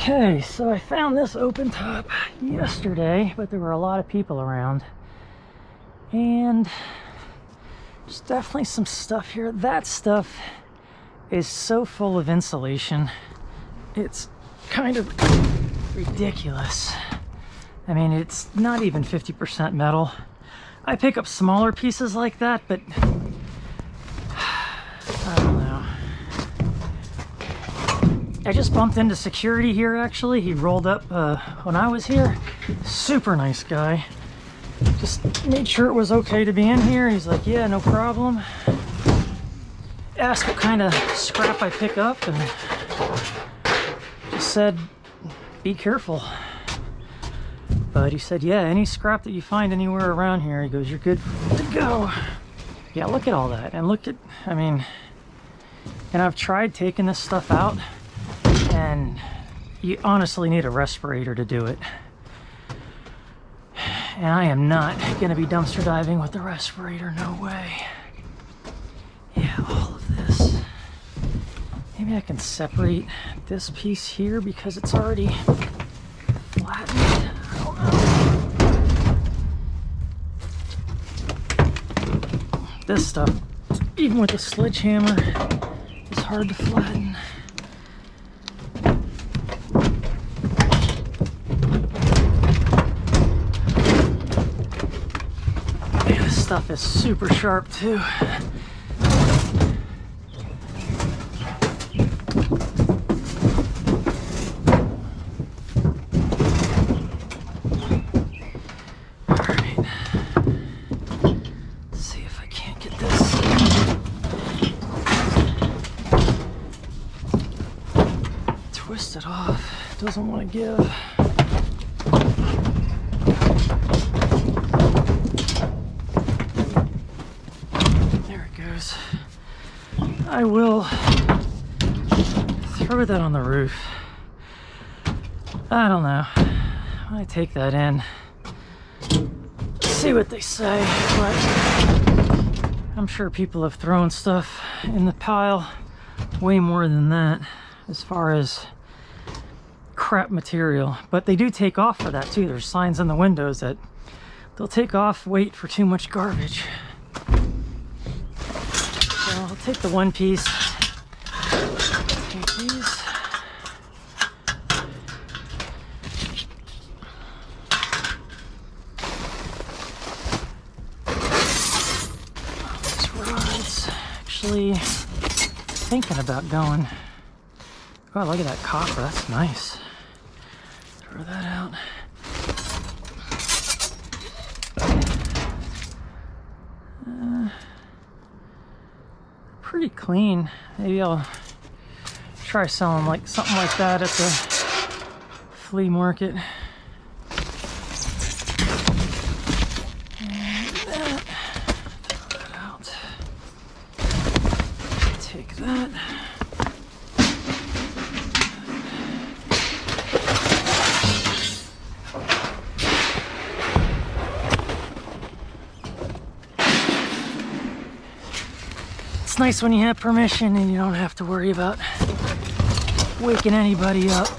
Okay, so I found this open top yesterday, but there were a lot of people around. And there's definitely some stuff here. That stuff is so full of insulation. It's kind of ridiculous. I mean, it's not even 50% metal. I pick up smaller pieces like that, but I don't know. I just bumped into security here, actually. He rolled up when I was here. Super nice guy. Just made sure it was okay to be in here. He's like, yeah, no problem. Asked what kind of scrap I pick up and just said, be careful. But he said, yeah, any scrap that you find anywhere around here, he goes, you're good to go. Yeah, look at all that. And look at, I mean, and I've tried taking this stuff out, and you honestly need a respirator to do it. And I am not going to be dumpster diving with the respirator, no way. Yeah, all of this. Maybe I can separate this piece here because it's already flattened. I don't know. This stuff, even with a sledgehammer, is hard to flatten. Man, this stuff is super sharp too. Twist it off. It doesn't want to give. There it goes. I will throw that on the roof. I don't know. I take that in. See what they say, but I'm sure people have thrown stuff in the pile way more than that as far as crap material, but they do take off for that too. There's signs on the windows that they'll take off weight for too much garbage. So I'll take the one piece. Take these. These rods. Actually thinking about going. Oh, look at that copper. That's nice. Throw that out. Pretty clean. Maybe I'll try selling like something like that at the flea market. And that. Throw that out. Take that. It's nice when you have permission and you don't have to worry about waking anybody up.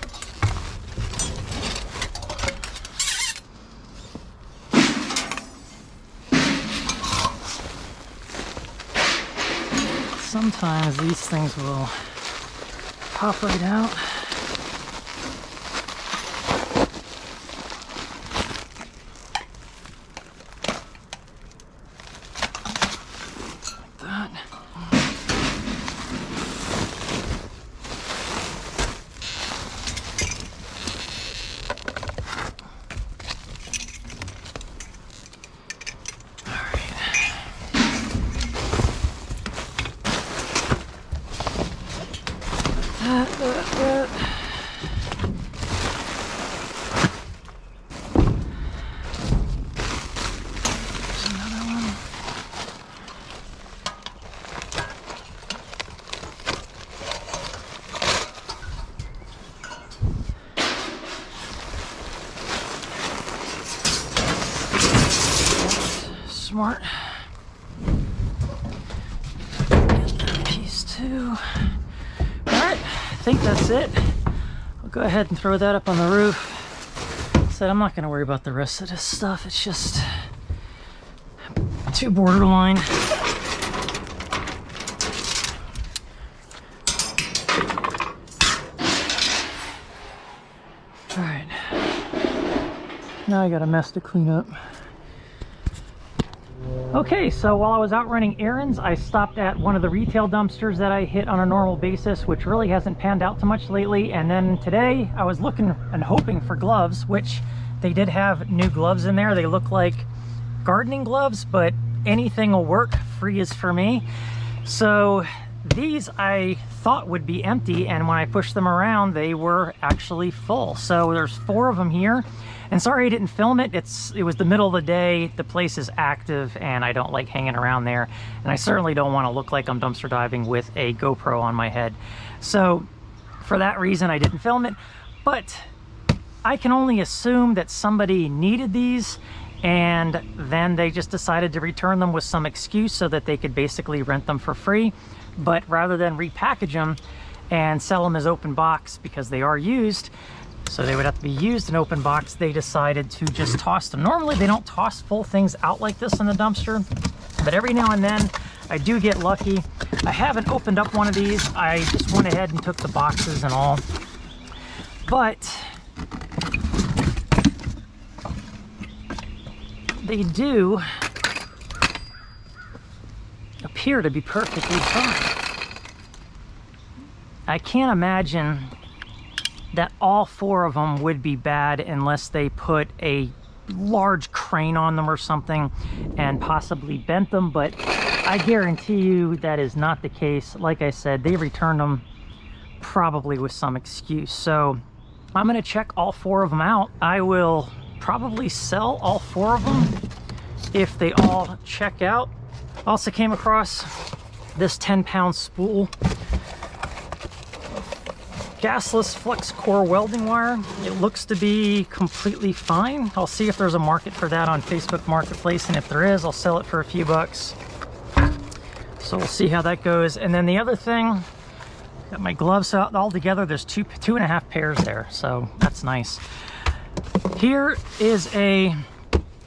Sometimes these things will pop right out. Like that. That. There's another one. Smart. Get that piece too. I think that's it. I'll go ahead and throw that up on the roof. Said I'm not going to worry about the rest of this stuff. It's just too borderline. All right. Now I got a mess to clean up. Okay, so while I was out running errands, I stopped at one of the retail dumpsters that I hit on a normal basis, which really hasn't panned out too much lately. And then today I was looking and hoping for gloves, which they did have new gloves in there. They look like gardening gloves, but anything will work. Free is for me. So these I thought would be empty, and when I pushed them around, they were actually full. So there's 4 of them here. And sorry I didn't film it. It was the middle of the day. The place is active and I don't like hanging around there. And I certainly don't want to look like I'm dumpster diving with a GoPro on my head. So for that reason, I didn't film it. But I can only assume that somebody needed these and then they just decided to return them with some excuse so that they could basically rent them for free. But rather than repackage them and sell them as open box because they are used, so they would have to be used in open box, they decided to just toss them. Normally they don't toss full things out like this in the dumpster, but every now and then I do get lucky. I haven't opened up one of these. I just went ahead and took the boxes and all. But they do appear to be perfectly fine. I can't imagine that all 4 of them would be bad unless they put a large crane on them or something and possibly bent them, but I guarantee you that is not the case. Like I said, they returned them probably with some excuse. So I'm going to check all 4 of them out. I will probably sell all 4 of them if they all check out. Also came across this 10-pound spool gasless flux core welding wire. It looks to be completely fine. I'll see if there's a market for that on Facebook Marketplace, and if there is, I'll sell it for a few bucks. So we'll see how that goes. And then the other thing, got my gloves out all together. There's two and a half pairs there, so that's nice. Here is a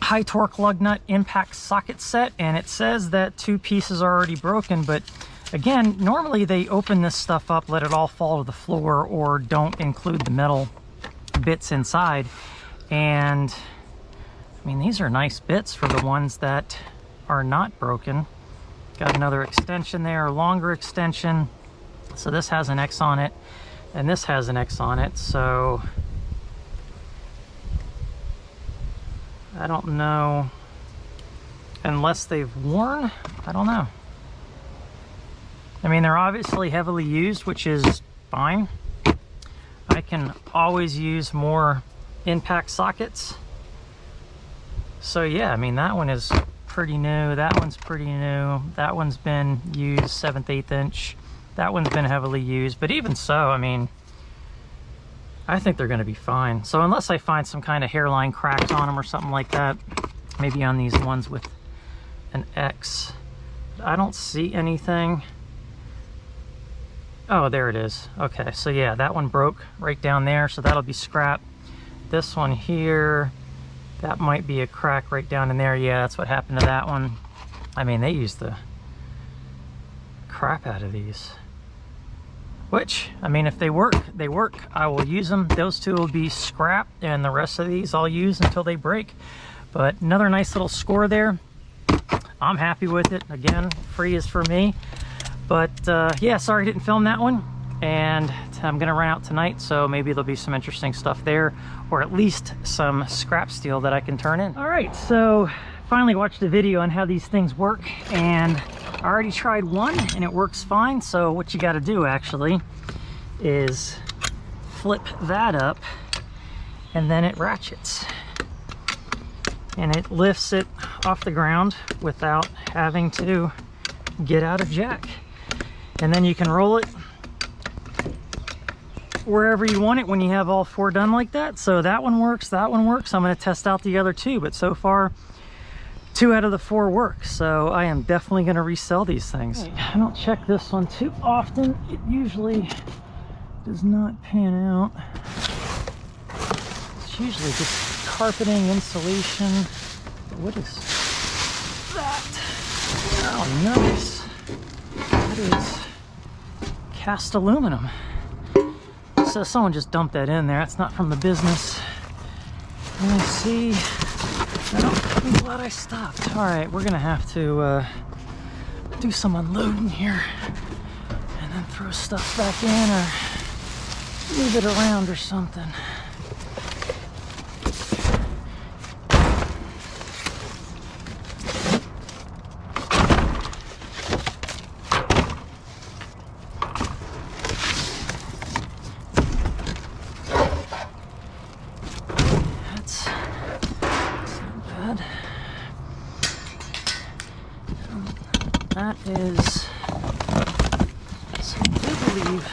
high torque lug nut impact socket set, and it says that 2 pieces are already broken, but again, normally they open this stuff up, let it all fall to the floor, or don't include the metal bits inside. And I mean, these are nice bits for the ones that are not broken. Got another extension there, a longer extension. So this has an X on it, and this has an X on it. So I don't know, unless they've worn, I don't know. I mean, they're obviously heavily used, which is fine. I can always use more impact sockets. So yeah, I mean, that one is pretty new. That one's pretty new. That one's been used 7th, 8th inch. That one's been heavily used. But even so, I mean, I think they're going to be fine. So unless I find some kind of hairline cracks on them or something like that, maybe on these ones with an X. I don't see anything. Oh, there it is. Okay, so yeah, that one broke right down there, so that'll be scrap. This one here, that might be a crack right down in there. Yeah, that's what happened to that one. I mean, they used the crap out of these. Which, I mean, if they work, they work. I will use them. Those 2 will be scrap, and the rest of these I'll use until they break. But another nice little score there. I'm happy with it. Again, free is for me. But yeah, sorry I didn't film that one, and I'm gonna run out tonight, so maybe there'll be some interesting stuff there, or at least some scrap steel that I can turn in. All right, so finally watched a video on how these things work, and I already tried one and it works fine. So what you got to do actually is flip that up, and then it ratchets and it lifts it off the ground without having to get out of jack. And then you can roll it wherever you want it when you have all 4 done like that. So that one works, that one works. I'm going to test out the other 2, but so far 2 out of the 4 work. So I am definitely going to resell these things. I don't check this one too often. It usually does not pan out. It's usually just carpeting, insulation. What is that? Oh, nice. That is cast aluminum. So someone just dumped that in there. That's not from the business. Let me see. Oh, I'm glad I stopped. All right, we're gonna have to do some unloading here and then throw stuff back in or move it around or something. That's not bad. That is, so I do believe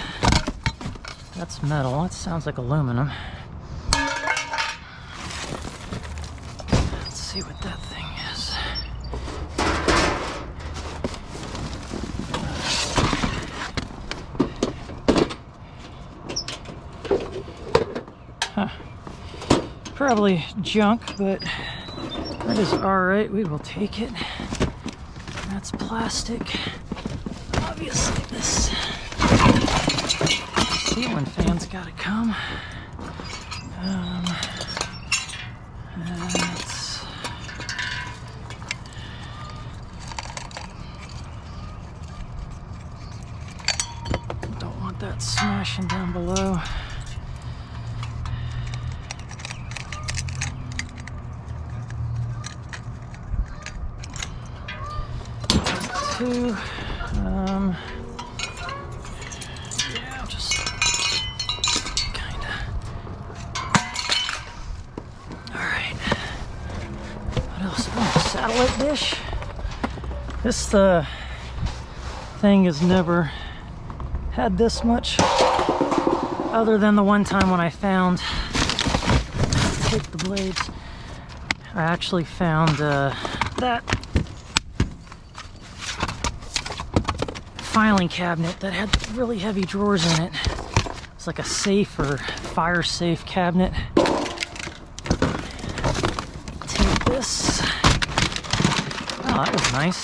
that's metal. That sounds like aluminum. Let's see what that thing is. Huh. Probably junk, but that is alright. We will take it. That's plastic. Obviously, this ceiling fan's gotta come. That's, don't want that smashing down below. Two, yeah, just kinda. All right. What else? Oh, satellite dish. This thing has never had this much, other than the one time when I found. Take the blades. I actually found that filing cabinet that had really heavy drawers in it. It's like a safe or fire safe cabinet. Take this. Oh, that was nice.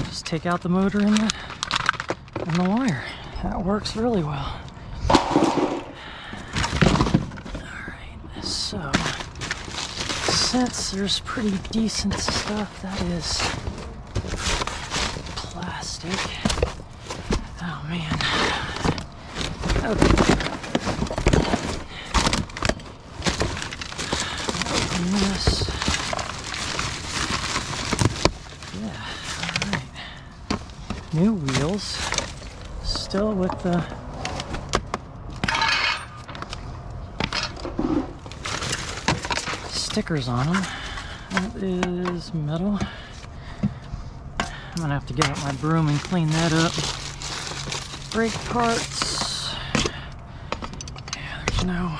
Just take out the motor and the wire. That works really well. Alright, so since there's pretty decent stuff that is plastic. Oh man. Okay. Open this. Yeah, alright. New wheels. Still with the stickers on them. That is metal. I'm gonna have to get out my broom and clean that up. Brake parts. Yeah, there's no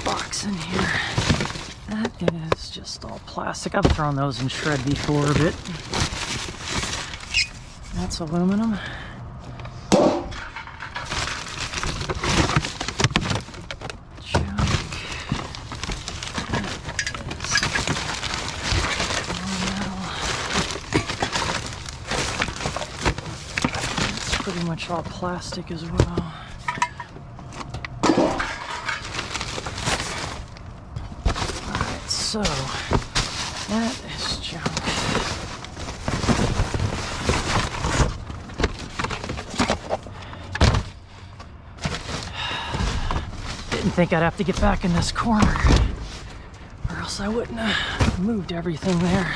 box in here. That is just all plastic. I've thrown those in shred before, but that's aluminum. Pretty much all plastic as well. Alright, so that is junk. Didn't think I'd have to get back in this corner, or else I wouldn't have moved everything there.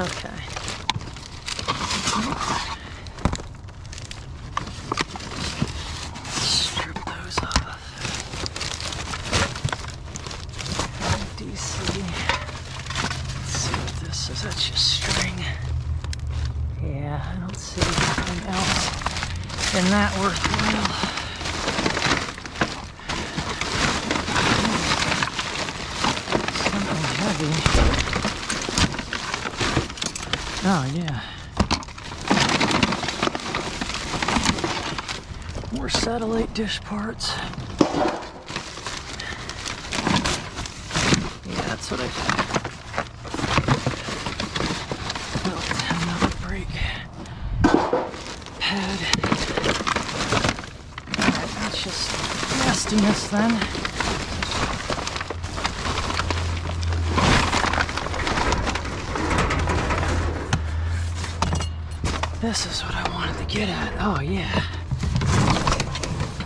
Okay. Strip those off. DC. It's just string. Yeah, I don't see anything else in that worthwhile. Something heavy. Oh, yeah. More satellite dish parts. Yeah, that's what I did. Belt, another brake pad. Alright, that's just nastiness then. This is what I wanted to get at. Oh, yeah.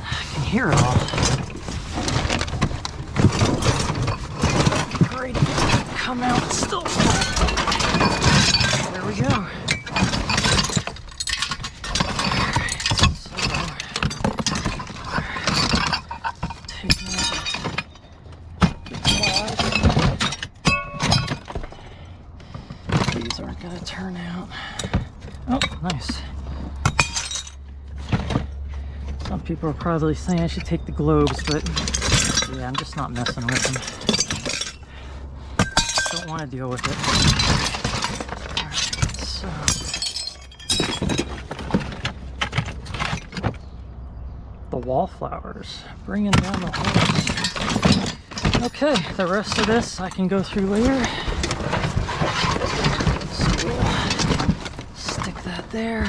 I can hear it all. Great if it didn't come out still. There we go. Take that. These aren't going to turn out. Oh, nice. Some people are probably saying I should take the globes, but yeah, I'm just not messing with them. Don't want to deal with it. Alright, so. The wallflowers, bringing down the holes. Okay, the rest of this I can go through later. So we'll stick that there.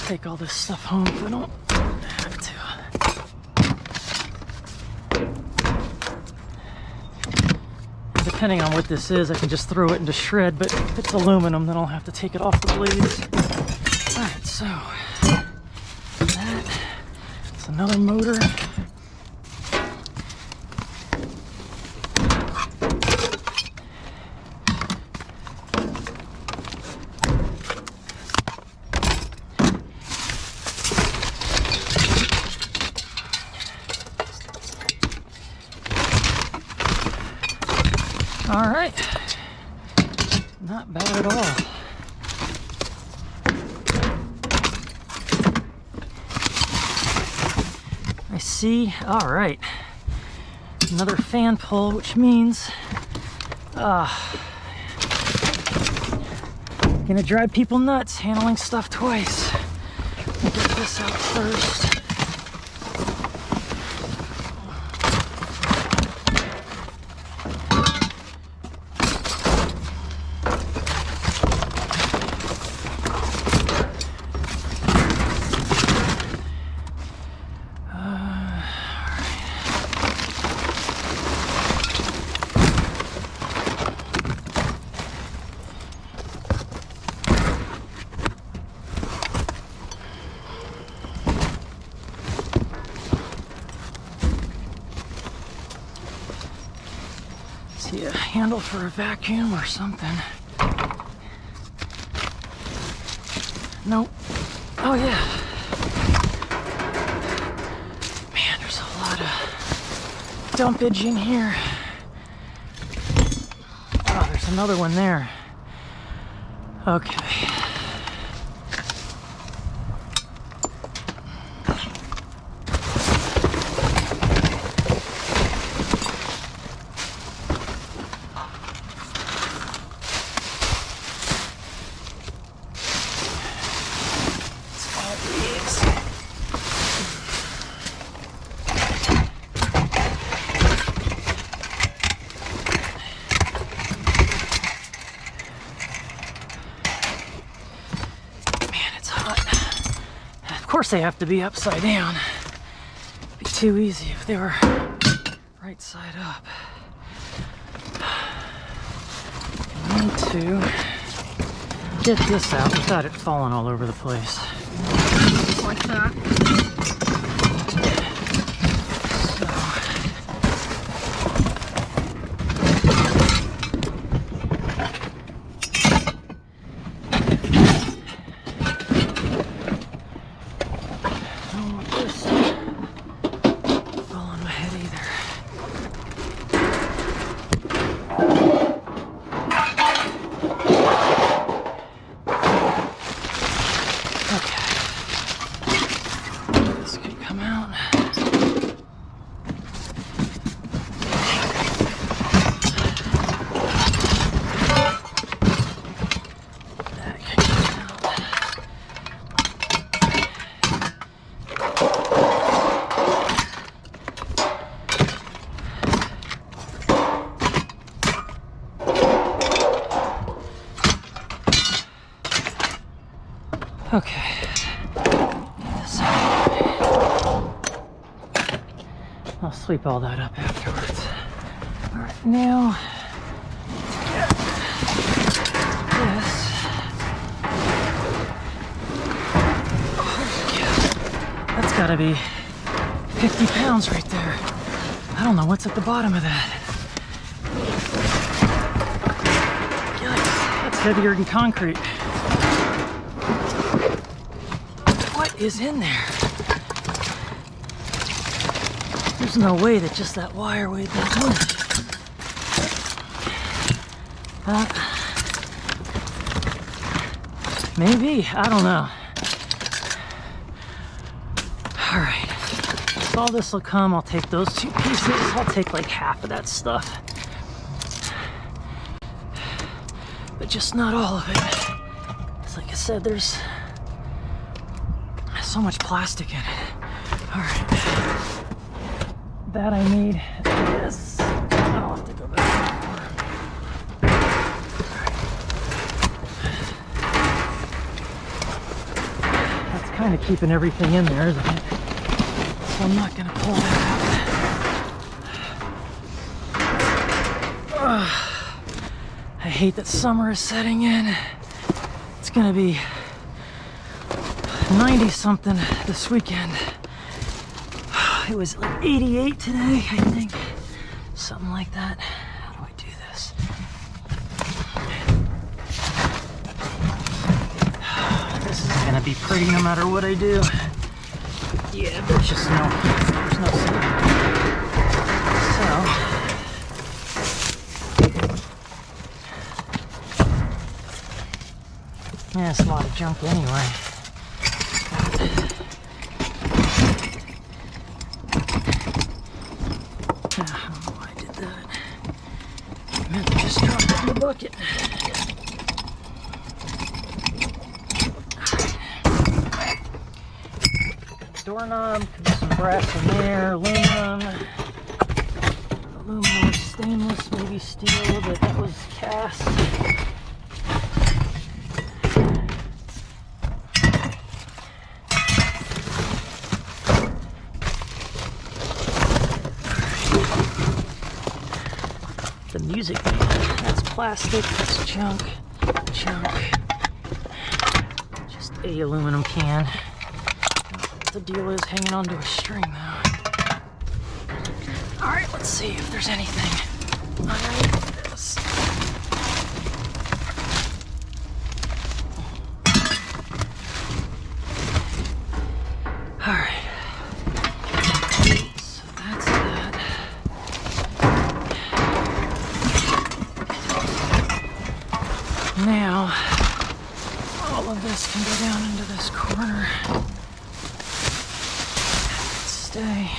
Take all this stuff home if I don't have to. Depending on what this is, I can just throw it into shred, but if it's aluminum, then I'll have to take it off the blades. Alright, so that's another motor. All right, not bad at all. I see, all right, another fan pull, which means, gonna drive people nuts handling stuff twice. I'll get this out first. See a handle for a vacuum or something. Nope. Oh yeah. Man, there's a lot of dumpage in here. Oh, there's another one there. Okay. Of course they have to be upside down. It'd be too easy if they were right side up. I need to get this out without it falling all over the place. Like that. Okay. This out. I'll sweep all that up afterwards. All right, now get this. Oh, that's gotta be 50 pounds right there. I don't know what's at the bottom of that. Yikes, that's heavier than concrete. What is in there? There's no way that just that wire weighed that much. Maybe, I don't know. All right, so all this will come. I'll take those 2 pieces. I'll take like half of that stuff, but just not all of it. It's like I said, there's so much plastic in it. All right, that I need. This I'll have to go back. That's kind of keeping everything in there, isn't it? So I'm not going to pull that out. I hate that summer is setting in. It's going to be 90 something this weekend. It was like 88 today, I think. Something like that. How do I do this? This is going to be pretty no matter what I do. Yeah, there's just no saving. So, yeah, it's a lot of junk anyway. I don't know why I did that. I meant to just drop it in the bucket. Doorknob, could be some brass in there, aluminum, stainless, maybe steel, but that was cast. The music, that's plastic, that's junk. Just a aluminum can. The deal is hanging onto a string though. All right, let's see if there's anything underneath this. All right. So that's that. Now, all of this can go down into this corner. Stay.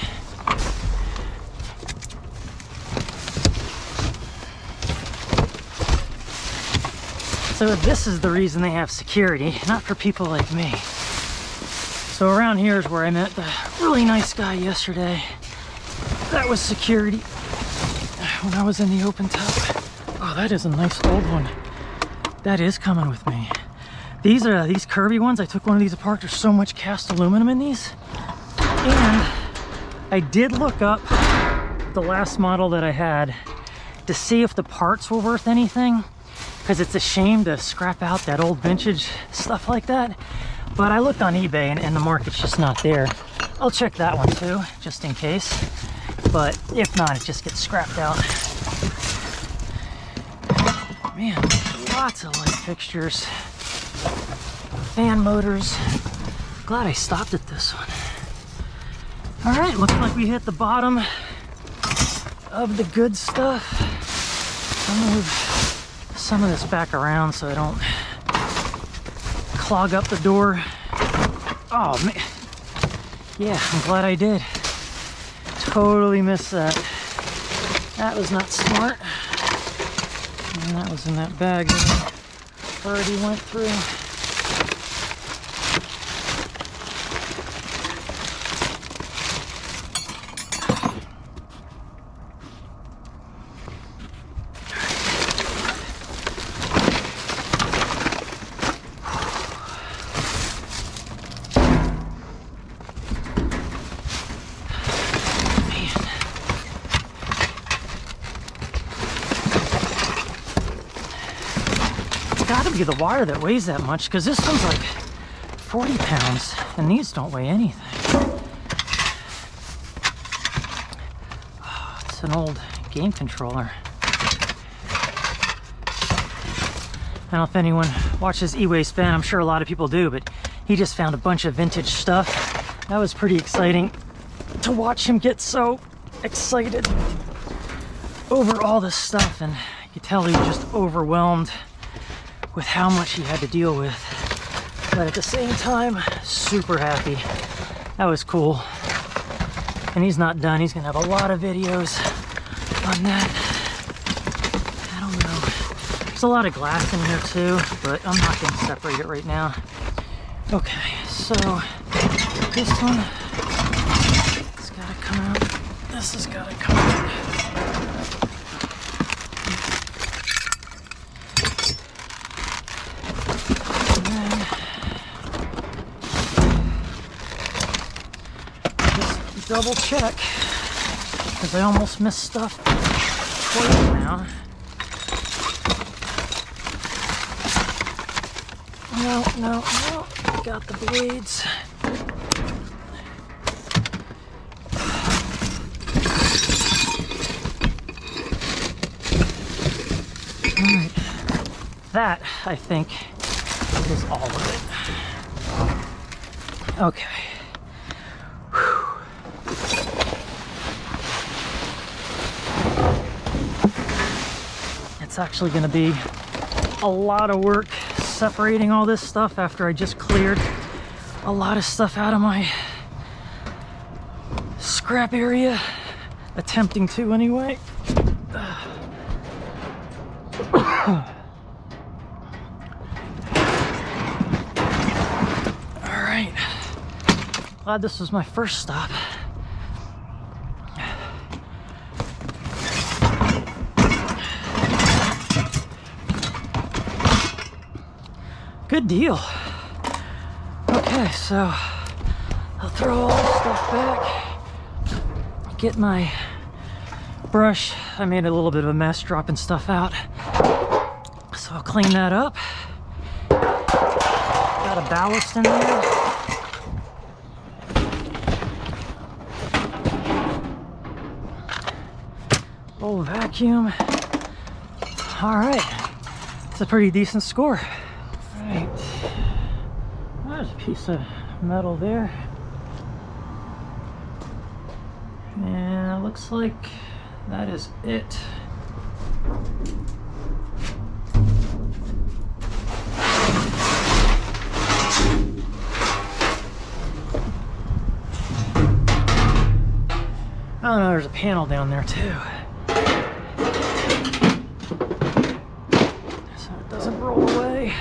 So this is the reason they have security, not for people like me. So around here is where I met the really nice guy yesterday. That was security when I was in the open tub. Oh, that is a nice old one. That is coming with me. These are these curvy ones. I took one of these apart. There's so much cast aluminum in these. And I did look up the last model that I had to see if the parts were worth anything, because it's a shame to scrap out that old vintage stuff like that. But I looked on eBay and the market's just not there. I'll check that one too, just in case. But if not, it just gets scrapped out. Man, lots of light fixtures, fan motors. Glad I stopped at this one. All right, looks like we hit the bottom of the good stuff. I'll move some of this back around so I don't clog up the door. Oh man, yeah, I'm glad I did. Totally missed that. That was not smart. And that was in that bag that I already went through. got to be the wire that weighs that much, because this one's like 40 pounds, and these don't weigh anything. Oh, it's an old game controller. I don't know if anyone watches E-Way Spin. I'm sure a lot of people do, but he just found a bunch of vintage stuff. That was pretty exciting to watch him get so excited over all this stuff, and you could tell he was just overwhelmed with how much he had to deal with. But at the same time, super happy. That was cool. And he's not done. He's gonna have a lot of videos on that. I don't know. There's a lot of glass in here too, but I'm not gonna separate it right now. Okay, so this one, it's gotta come out. This has gotta come out. And then just double check, because I almost missed stuff twice now. No, got the blades. Alright, that, I think, is all of it. Okay. Whew. It's actually going to be a lot of work separating all this stuff after I just cleared a lot of stuff out of my scrap area, attempting to anyway. Alright, glad this was my first stop. Good deal. Okay, so I'll throw all this stuff back, get my brush. I made a little bit of a mess dropping stuff out, so I'll clean that up. Got a ballast in there. Old vacuum. All right, it's a pretty decent score. Right, there's a piece of metal there, and it looks like that is it. Oh no, there's a panel down there too, so it doesn't roll away.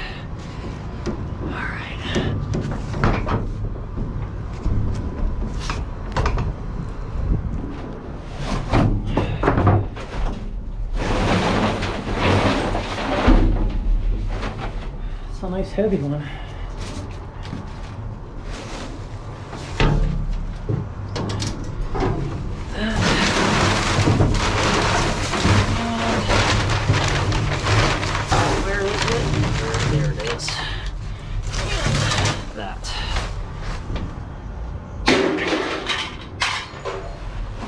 A nice heavy one. Where is it? There it is. And that.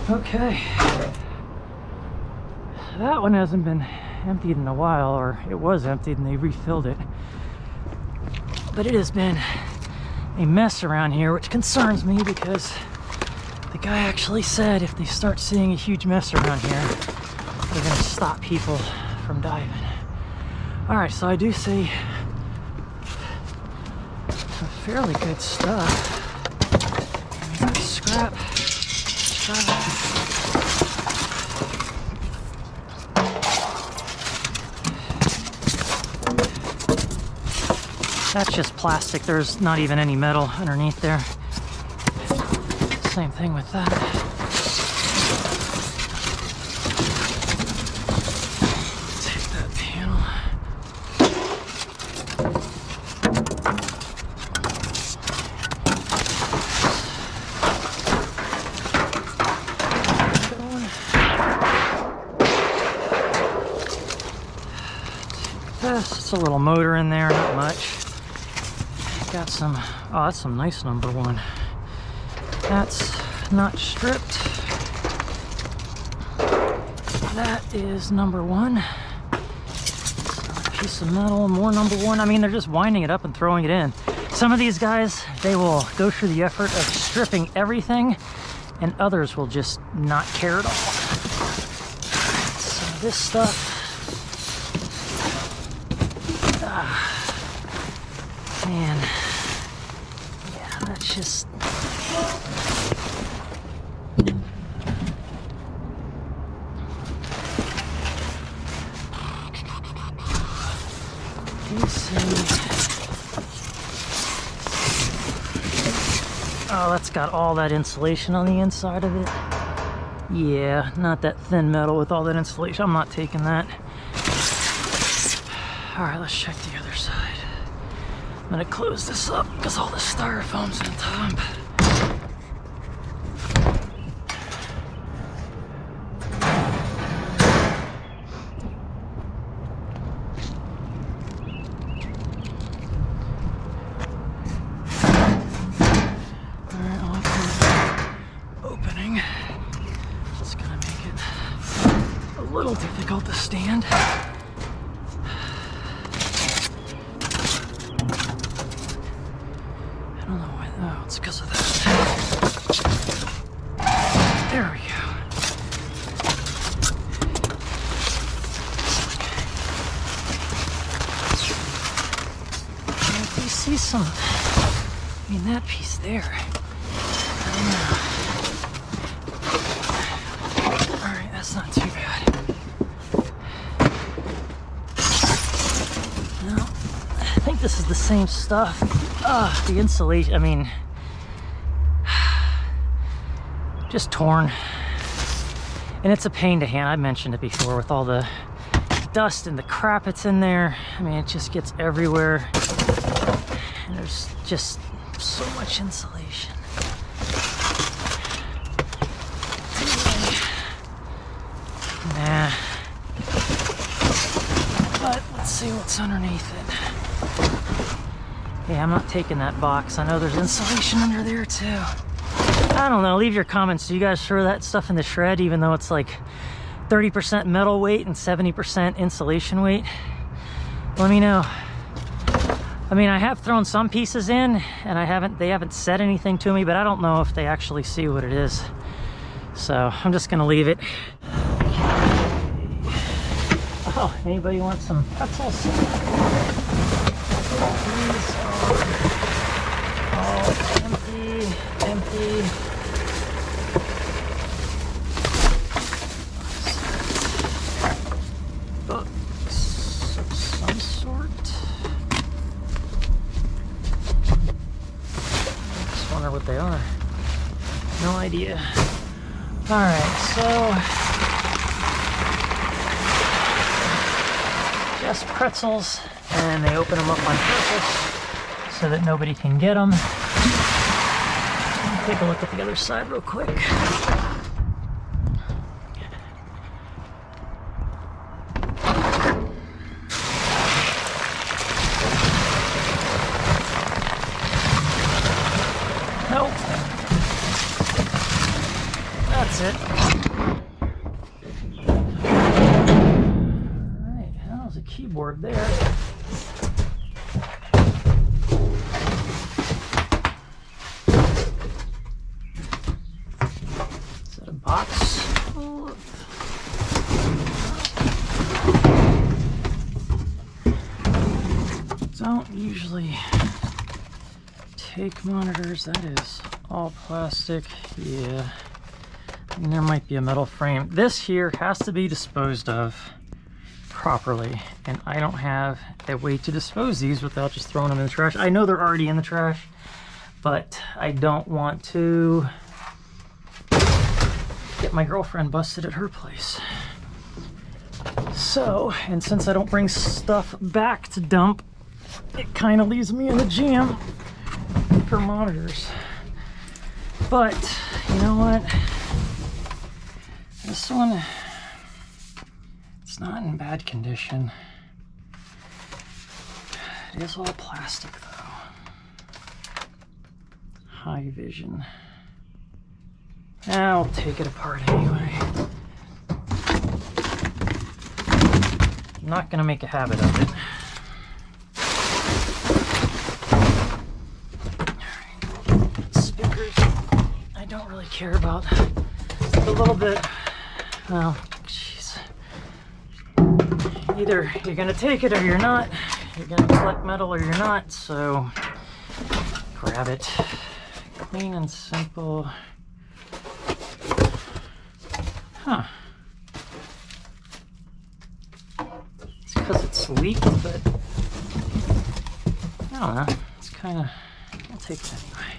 Okay. That one hasn't been emptied in a while, or it was emptied and they refilled it. But it has been a mess around here, which concerns me because the guy actually said if they start seeing a huge mess around here, they're going to stop people from diving. Alright, so I do see some fairly good stuff. Scrap. That's just plastic. There's not even any metal underneath there. Same thing with that. Take that panel. Take this. It's a little motor in there, not much. Got some, oh, that's some nice number one. That's not stripped. That is number one. Piece of metal, more number one. I mean, they're just winding it up and throwing it in. Some of these guys, they will go through the effort of stripping everything, and others will just not care at all. So this stuff, man, yeah, that's just, oh, that's got all that insulation on the inside of it. Yeah, not that thin metal with all that insulation. I'm not taking that. All right, let's check the other side. I'm gonna close this up because all the styrofoam's on top. Difficult to stand. I don't know why. Oh, it's because of that. There we go. And if you see some, I mean, that piece there. I don't know. All right, that's not too bad. I think this is the same stuff. The insulation, I mean, just torn. And it's a pain to hand. I mentioned it before with all the dust and the crap that's in there. I mean, it just gets everywhere. And there's just so much insulation. Nah. But let's see what's underneath it. Yeah, I'm not taking that box. I know there's insulation under there too. I don't know, leave your comments. Do you guys throw that stuff in the shred even though it's like 30% metal weight and 70% insulation weight? Let me know. I mean, I have thrown some pieces in and they haven't said anything to me, but I don't know if they actually see what it is. So I'm just gonna leave it. Oh, anybody want some pretzels? These are all empty. Books of some sort. I just wonder what they are. No idea. All right, so just pretzels, and they open them up on purpose so that nobody can get them. Take a look at the other side real quick. Nope. That's it. Alright, how's a keyboard there? Box. Don't usually take monitors. That is all plastic. Yeah, and there might be a metal frame. This here has to be disposed of properly, and I don't have a way to dispose these without just throwing them in the trash. I know they're already in the trash, but I don't want to get my girlfriend busted at her place. So, and since I don't bring stuff back to dump, it kind of leaves me in a jam for monitors. But you know what? This one, it's not in bad condition. It is all plastic though. High vision. I'll take it apart anyway. I'm not gonna make a habit of it. Speakers, I don't really care about. A little bit, well, jeez. Either you're gonna take it or you're not. You're gonna collect metal or you're not, so grab it. Clean and simple. Huh. It's because it's leaked, but I don't know. It's kind of, I'll take it anyway.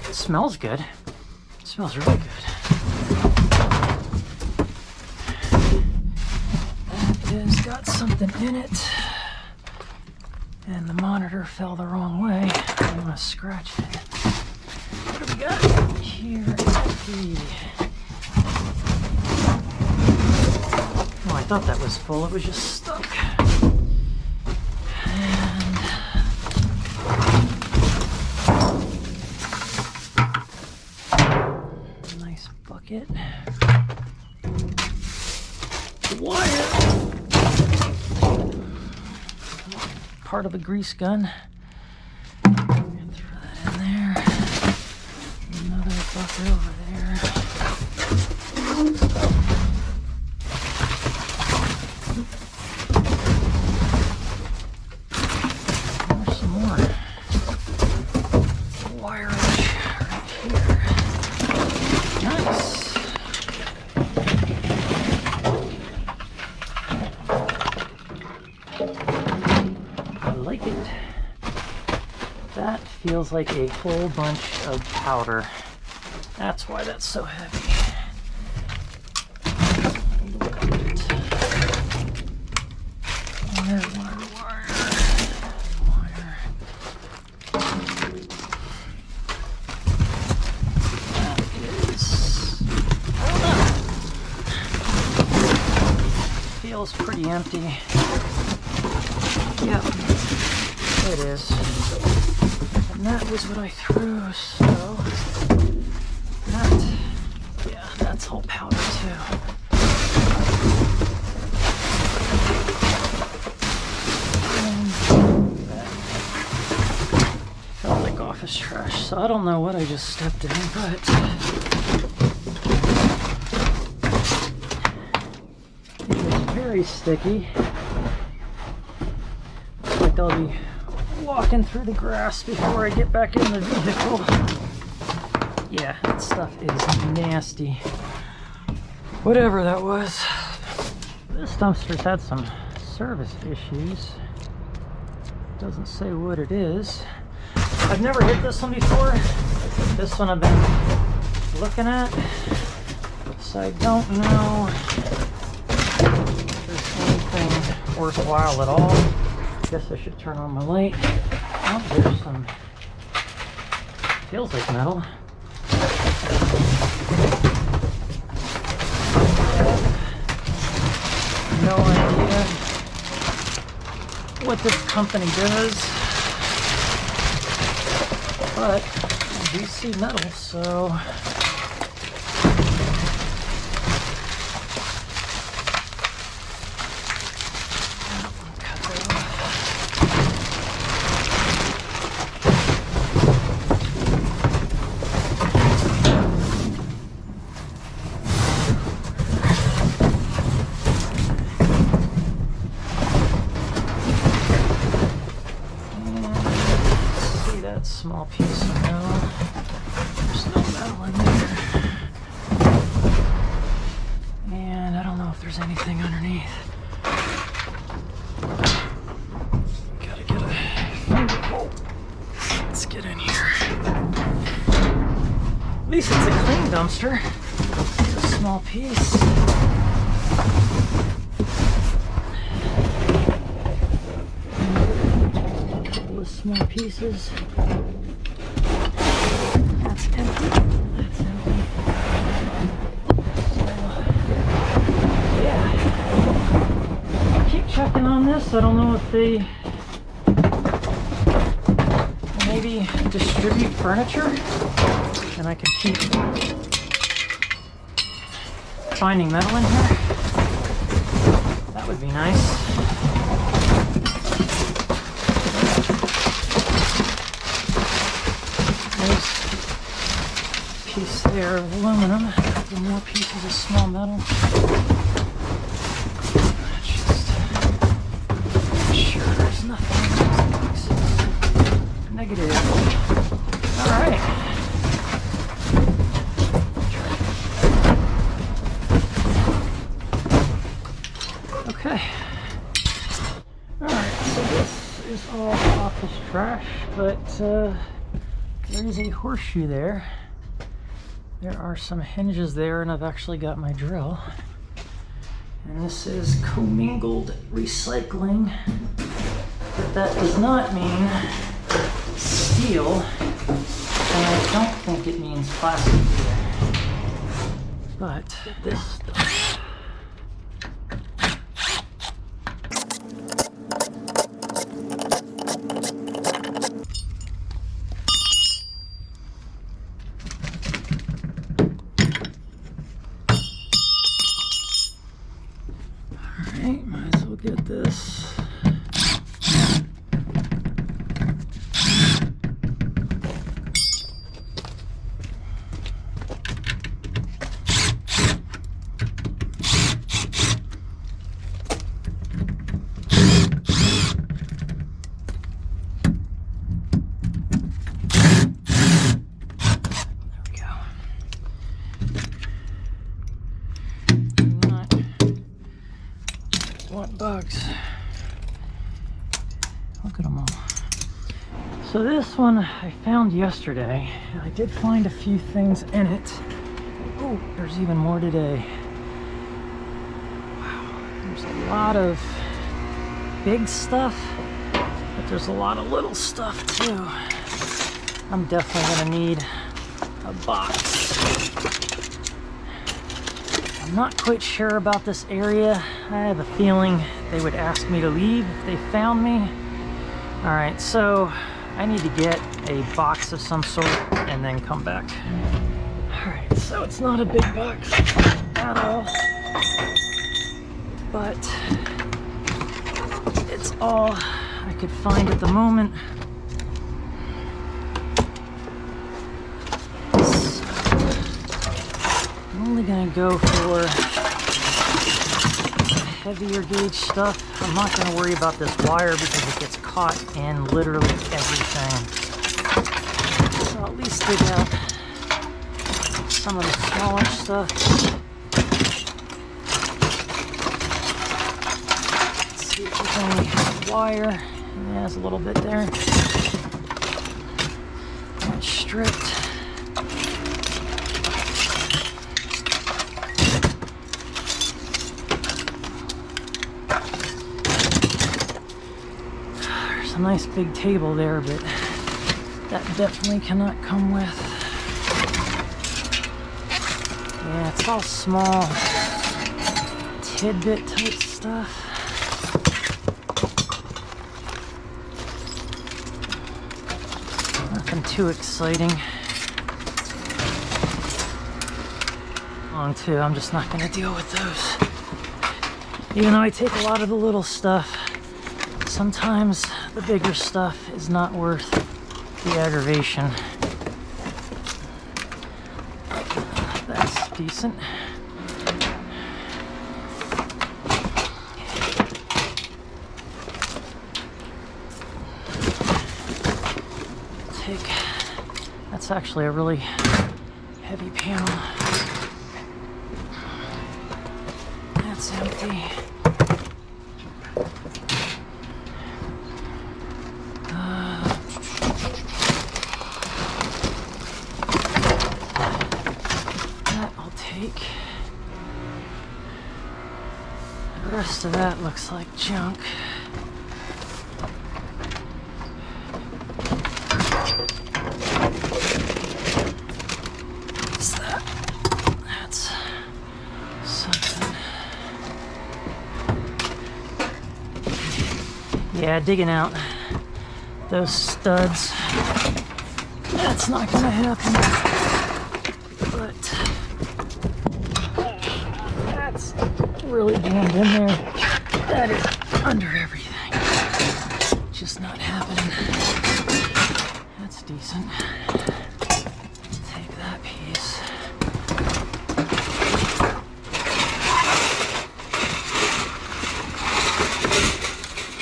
It smells good. It smells really good. That has got something in it. And the monitor fell the wrong way. I'm gonna scratch it. What do we got here? Oh, I thought that was full. It was just stuck. And nice bucket. Wire. Part of a grease gun. I'm gonna throw that in there. Another bucket over there. There's some more wire right here. Nice. Like it. That feels like a whole bunch of powder. That's why that's so heavy. Wire. That is, I don't know. Feels pretty empty. Yep. It is. And that was what I threw, so that, yeah, that's all powder too. And that felt like office trash, so I don't know what I just stepped in, but it is very sticky. I'll be walking through the grass before I get back in the vehicle. Yeah, that stuff is nasty. Whatever that was. This dumpster's had some service issues. Doesn't say what it is. I've never hit this one before. This one I've been looking at. So I don't know if there's anything worthwhile at all. Guess I should turn on my light. Oh, there's some, feels like metal. No idea what this company does, but I do see metal, so small piece of metal. There's no metal in there. And I don't know if there's anything underneath. Gotta get a finger hole. Let's get in here. At least it's a clean dumpster. It's a small piece. Small pieces. That's empty. That's empty. So, yeah. I'll keep checking on on this. I don't know if they maybe distribute furniture and I can keep finding metal in here. That would be nice. There's a piece there of aluminum, a couple more pieces of small metal. Sure, there's nothing in those boxes. Negative. All right. Okay. All right. So this is all office trash, but there is a horseshoe there. There are some hinges there, and I've actually got my drill. And this is commingled recycling, but that does not mean steel, and I don't think it means plastic either. But this stuff. Alright, might as well get this. Want bugs. Look at them all. So this one I found yesterday. I did find a few things in it. Oh, there's even more today. Wow, there's a lot of big stuff, but there's a lot of little stuff too. I'm definitely gonna need a box. I'm not quite sure about this area. I have a feeling they would ask me to leave if they found me. All right, so I need to get a box of some sort and then come back. All right, so it's not a big box at all, but it's all I could find at the moment. I'm only gonna go for heavier gauge stuff. I'm not gonna worry about this wire because it gets caught in literally everything. So I'll at least dig out some of the smaller stuff. Let's see if there's any wire. Yeah, there's a little bit there. It's stripped. A nice big table there, but that definitely cannot come with. Yeah, it's all small tidbit type stuff. Nothing too exciting. Long too, I'm just not going to deal with those. Even though I take a lot of the little stuff, sometimes the bigger stuff is not worth the aggravation. That's decent. That's actually a really heavy panel. That's empty. The rest of that looks like junk. What's that? That's something. Yeah, digging out those studs, that's not gonna happen. But that's really jammed in there. That is under everything. Just not happening. That's decent. Take that piece.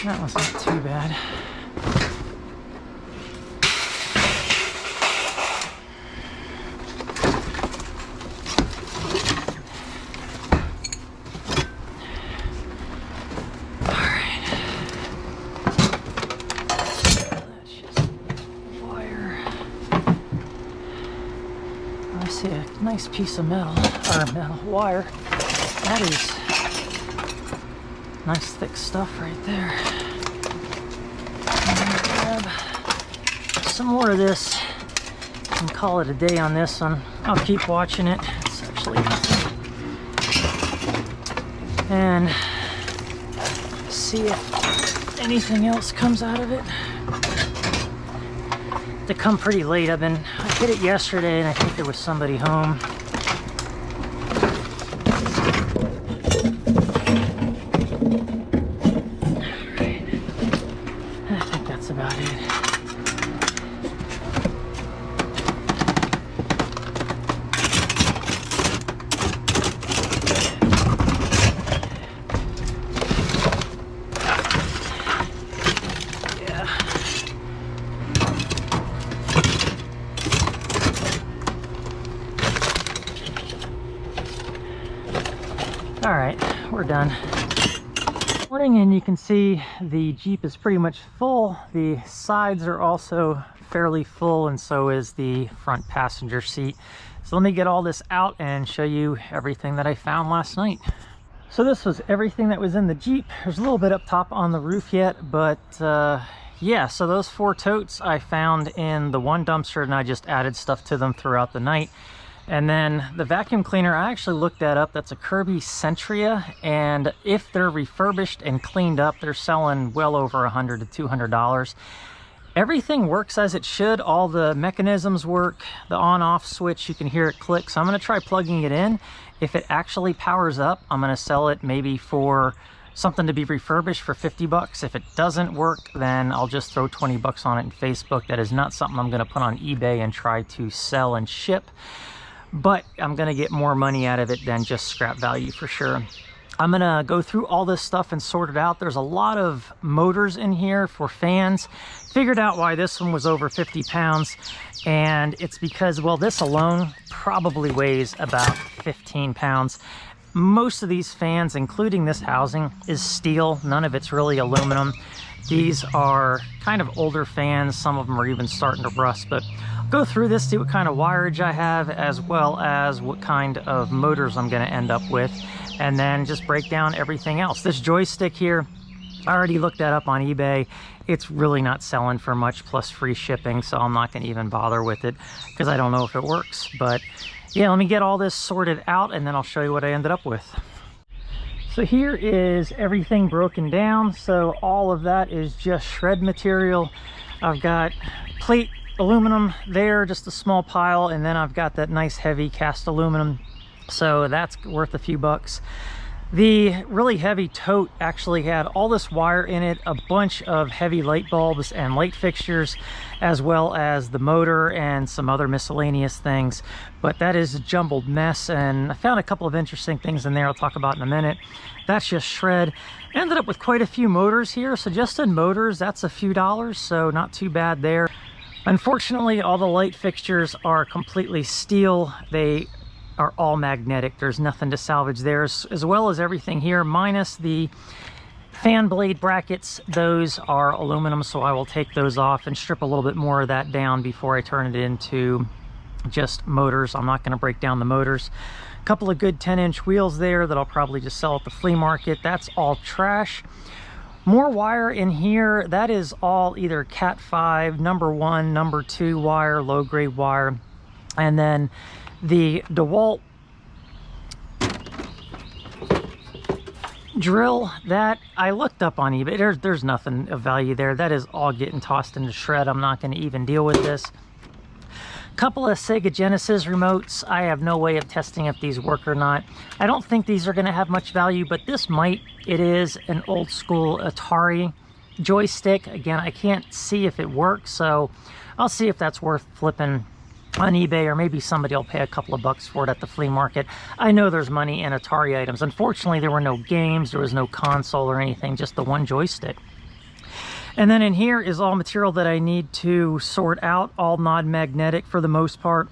That was not too bad. Nice piece of metal, or metal wire. That is nice thick stuff right there. I'm gonna grab some more of this and call it a day on this one. I'll keep watching it. It's actually nothing. And see if anything else comes out of it. To come pretty late. I hit it yesterday and I think there was somebody home. Alright. I think that's about it. All right, we're done. Morning, and you can see the Jeep is pretty much full. The sides are also fairly full, and so is the front passenger seat. So let me get all this out and show you everything that I found last night. So this was everything that was in the Jeep. There's a little bit up top on the roof yet, but yeah, so those 4 totes I found in the one dumpster, and I just added stuff to them throughout the night. And then the vacuum cleaner, I actually looked that up. That's a Kirby Centria, and if they're refurbished and cleaned up, they're selling well over $100 to $200. Everything works as it should. All the mechanisms work. The on-off switch, you can hear it click. So I'm going to try plugging it in. If it actually powers up, I'm going to sell it maybe for something to be refurbished for 50 bucks. If it doesn't work, then I'll just throw 20 bucks on it in Facebook. That is not something I'm going to put on eBay and try to sell and ship. But I'm gonna get more money out of it than just scrap value for sure. I'm gonna go through all this stuff and sort it out. There's a lot of motors in here for fans. Figured out why this one was over 50 pounds, and it's because, well, this alone probably weighs about 15 pounds. Most of these fans, including this housing, is steel. None of it's really aluminum. These are kind of older fans. Some of them are even starting to rust, but go through this, see what kind of wireage I have, as well as what kind of motors I'm going to end up with, and then just break down everything else. This joystick here, I already looked that up on eBay. It's really not selling for much, plus free shipping, so I'm not going to even bother with it because I don't know if it works. But yeah, let me get all this sorted out and then I'll show you what I ended up with. So here is everything broken down. So all of that is just shred material. I've got plate aluminum there, just a small pile, and then I've got that nice heavy cast aluminum, so that's worth a few bucks. The really heavy tote actually had all this wire in it, a bunch of heavy light bulbs and light fixtures, as well as the motor and some other miscellaneous things. But that is a jumbled mess, and I found a couple of interesting things in there I'll talk about in a minute. That's just shred. Ended up with quite a few motors here, so just in motors, that's a few dollars, so not too bad there. Unfortunately, all the light fixtures are completely steel. They are all magnetic. There's nothing to salvage there, as well as everything here, minus the fan blade brackets. Those are aluminum, so I will take those off and strip a little bit more of that down before I turn it into just motors. I'm not going to break down the motors. A couple of good 10-inch wheels there that I'll probably just sell at the flea market. That's all trash. More wire in here. That is all either Cat 5, number 1, number 2 wire, low grade wire. And then the DeWalt drill that I looked up on eBay. There's nothing of value there. That is all getting tossed into shred. I'm not going to even deal with this. Couple of Sega Genesis remotes. I have no way of testing if these work or not. I don't think these are going to have much value, but this might. It is an old school Atari joystick. Again, I can't see if it works, so I'll see if that's worth flipping on eBay, or maybe somebody will pay a couple of bucks for it at the flea market. I know there's money in Atari items. Unfortunately, there were no games, there was no console or anything, just the one joystick. And then in here is all material that I need to sort out, all non-magnetic for the most part.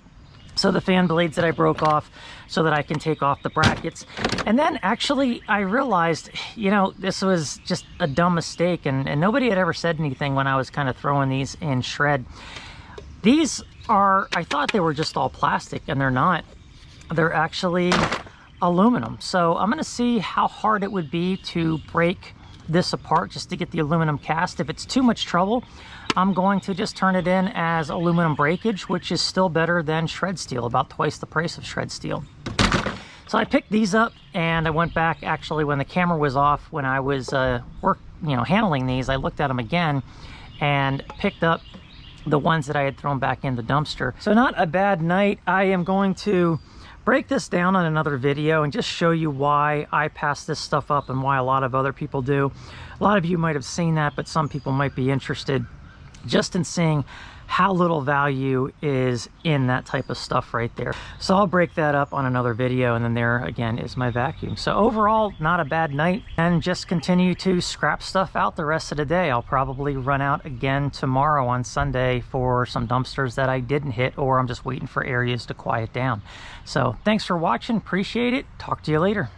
So the fan blades that I broke off so that I can take off the brackets. And then actually I realized, you know, this was just a dumb mistake, and nobody had ever said anything when I was kind of throwing these in shred. These are, I thought they were just all plastic, and they're not. They're actually aluminum. So I'm going to see how hard it would be to break this apart just to get the aluminum cast. If it's too much trouble, I'm going to just turn it in as aluminum breakage, which is still better than shred steel, about twice the price of shred steel. So I picked these up, and I went back actually when the camera was off, when I was handling these. I looked at them again and picked up the ones that I had thrown back in the dumpster. So not a bad night. I am going to break this down on another video and just show you why I pass this stuff up and why a lot of other people do. A lot of you might have seen that, but some people might be interested just in seeing how little value is in that type of stuff right there. So I'll break that up on another video, and then there again is my vacuum. So overall, not a bad night, and just continue to scrap stuff out the rest of the day. I'll probably run out again tomorrow on Sunday for some dumpsters that I didn't hit, or I'm just waiting for areas to quiet down. So thanks for watching, appreciate it. Talk to you later.